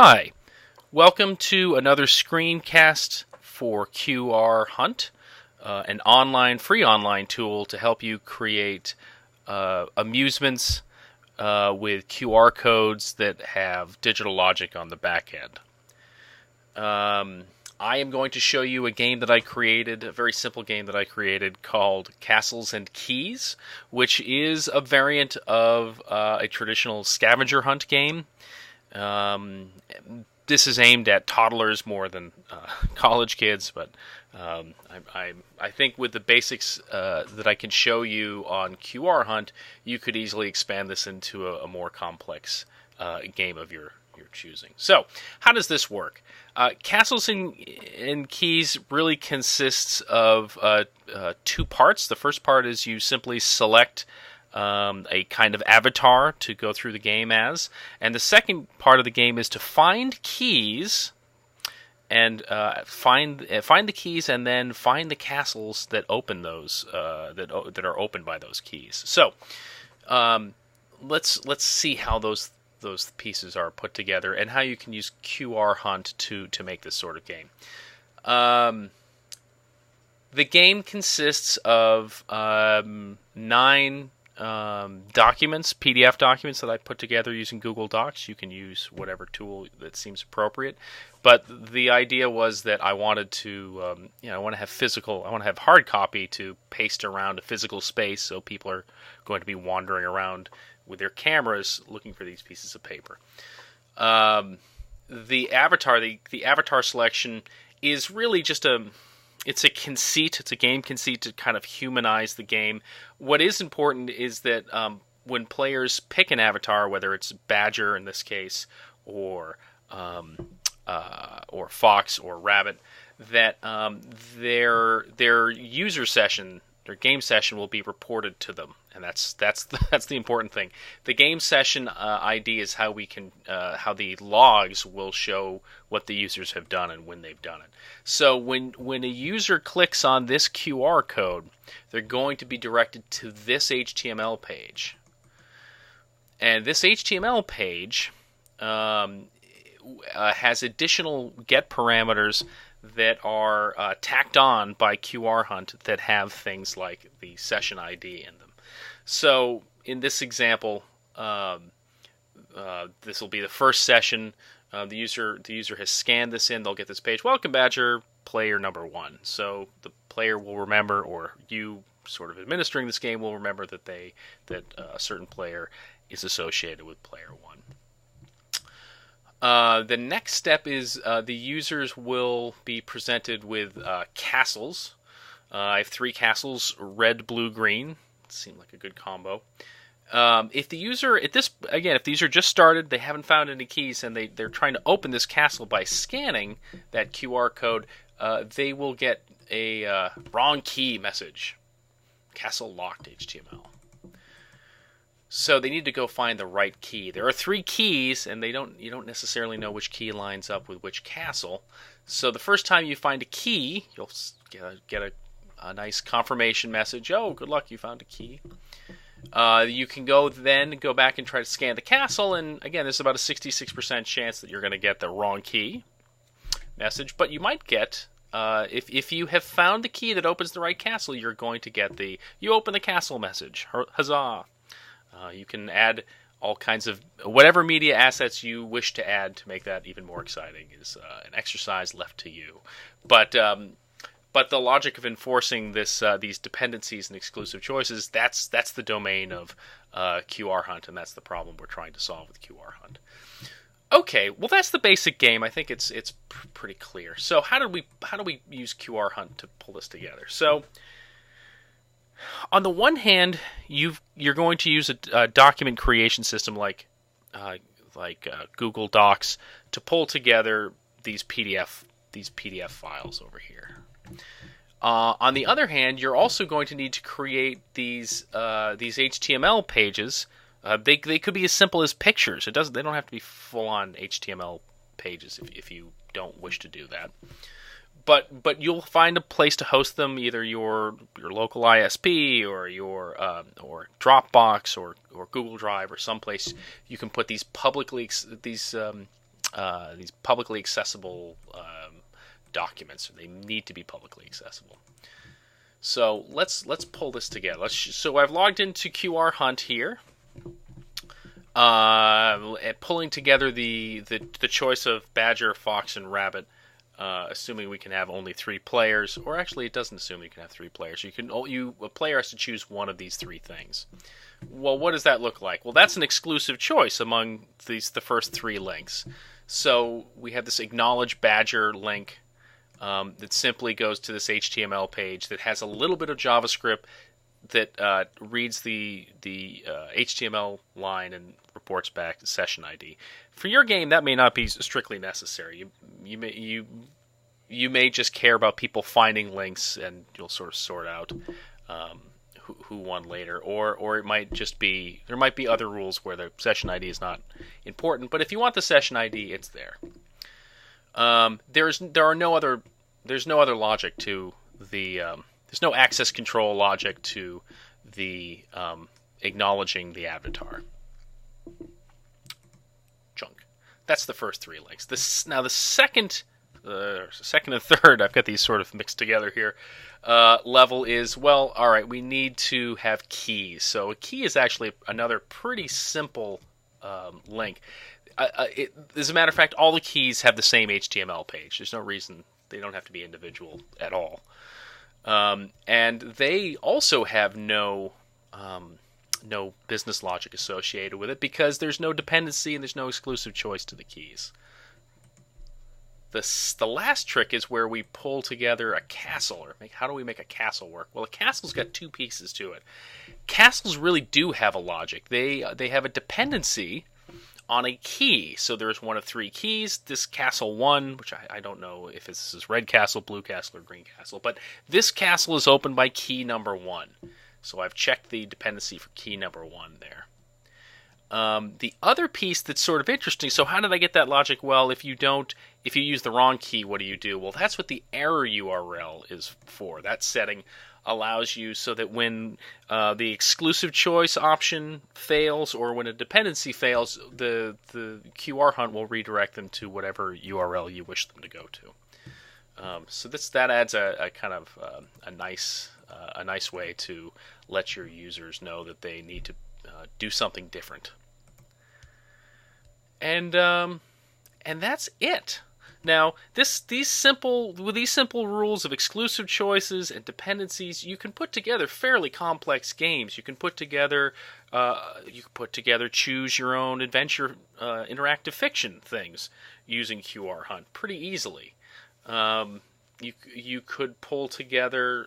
Hi, welcome to another screencast for QR Hunt, an free online tool to help you create amusements with QR codes that have digital logic on the back end. I am going to show you a game that I created, a very simple game that I created called Castles and Keys, which is a variant of a traditional scavenger hunt game. This is aimed at toddlers more than college kids, but I think with the basics that I can show you on QR Hunt, you could easily expand this into a more complex game of your choosing. So, how does this work? Castles and Keys really consists of two parts. The first part is you simply select a kind of avatar to go through the game as, and the second part of the game is to find keys and find the keys and then find the castles that open those that are opened by those keys. So let's see how those pieces are put together and how you can use QR Hunt to make this sort of game. The game consists of 9 documents, PDF documents that I put together using Google Docs. You can use whatever tool that seems appropriate. But the idea was that I wanted to, I want to have hard copy to paste around a physical space, so people are going to be wandering around with their cameras looking for these pieces of paper. The avatar selection is really just it's a conceit. It's a game conceit to kind of humanize the game. What is important is that when players pick an avatar, whether it's Badger in this case, or Fox or Rabbit, that their user session, their game session, will be reported to them, and that's the important thing. The game session ID is how we can how the logs will show what the users have done and when they've done it. So when a user clicks on this QR code, they're going to be directed to this HTML page, and this HTML page has additional get parameters that are tacked on by QR Hunt that have things like the session ID in them. So in this example, this will be the first session. The user has scanned this in. They'll get this page. Welcome, Badger, player number 1. So the player will remember, or you sort of administering this game will remember that a certain player is associated with player 1. The next step is the users will be presented with castles. I have 3 castles: red, blue, green. Seemed like a good combo. If the user just started, they haven't found any keys, and they're trying to open this castle by scanning that QR code, they will get a wrong key message. Castle locked HTML. So they need to go find the right key. There are 3 keys, and you don't necessarily know which key lines up with which castle. So the first time you find a key, you'll get a nice confirmation message. Oh, good luck, you found a key. You can go back and try to scan the castle, and again, there's about a 66% chance that you're going to get the wrong key message. But you might get, if you have found the key that opens the right castle, you're going to get you open the castle message. Huzzah! You can add all kinds of whatever media assets you wish to add to make that even more exciting. Is an exercise left to you. But the logic of enforcing these dependencies and exclusive choices, that's the domain of QR Hunt, and that's the problem we're trying to solve with QR Hunt. Okay, well, that's the basic game. I think it's pretty clear. So how do we use QR Hunt to pull this together? So on the one hand, you're going to use a document creation system like Google Docs to pull together these PDF files over here. On the other hand, you're also going to need to create these HTML pages. They could be as simple as pictures. They don't have to be full-on HTML pages if you don't wish to do that. But you'll find a place to host them, either your local ISP or or Dropbox or Google Drive or someplace you can put these these publicly accessible documents. They need to be publicly accessible. So let's pull this together. So I've logged into QR Hunt here, pulling together the choice of badger, fox, and rabbit. Assuming we can have only 3 players, or actually it doesn't assume you can have 3 players. A player has to choose one of these 3 things. Well, what does that look like? Well, that's an exclusive choice among the first 3 links. So we have this acknowledge badger link that simply goes to this HTML page that has a little bit of JavaScript that reads the HTML line and reports back the session ID. For your game, that may not be strictly necessary. You may just care about people finding links, and you'll sort of sort out who won later, or it might just be there might be other rules where the session ID is not important. But if you want the session ID, it's there. There's no other logic to the there's no access control logic to the acknowledging the avatar. Junk. That's the first 3 links. Now the second and third, I've got these sort of mixed together here. Level is, well, all right, we need to have keys. So a key is actually another pretty simple link. As a matter of fact, all the keys have the same HTML page. There's no reason they don't have to be individual at all. And they also have no business logic associated with it because there's no dependency and there's no exclusive choice to the keys. The last trick is where we pull together a castle. How do we make a castle work? Well, a castle's got 2 pieces to it. Castles really do have a logic. They have a dependency on a key. So there's one of 3 keys. This castle 1, which I don't know if this is red castle, blue castle, or green castle, but this castle is opened by key number 1. So I've checked the dependency for key number 1 there. The other piece that's sort of interesting, so how did I get that logic? Well, if you use the wrong key, what do you do? Well, that's what the error URL is for. That setting allows you so that when the exclusive choice option fails or when a dependency fails, the QR Hunt will redirect them to whatever URL you wish them to go to. So that adds a kind of a nice way to let your users know that they need to do something different. And that's it. Now, these simple rules of exclusive choices and dependencies, you can put together fairly complex games. You can put together choose your own adventure, interactive fiction things using QR Hunt pretty easily. You could pull together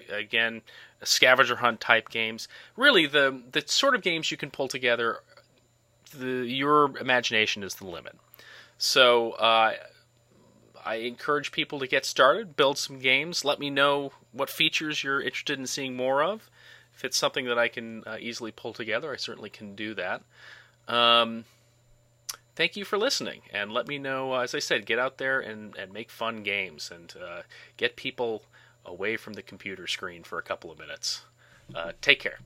again scavenger hunt type games. Really, the sort of games you can pull together. Your imagination is the limit. So I encourage people to get started, build some games. Let me know what features you're interested in seeing more of. If it's something that I can easily pull together, I certainly can do that. Thank you for listening, and let me know, as I said, get out there and make fun games and get people away from the computer screen for a couple of minutes. Take care.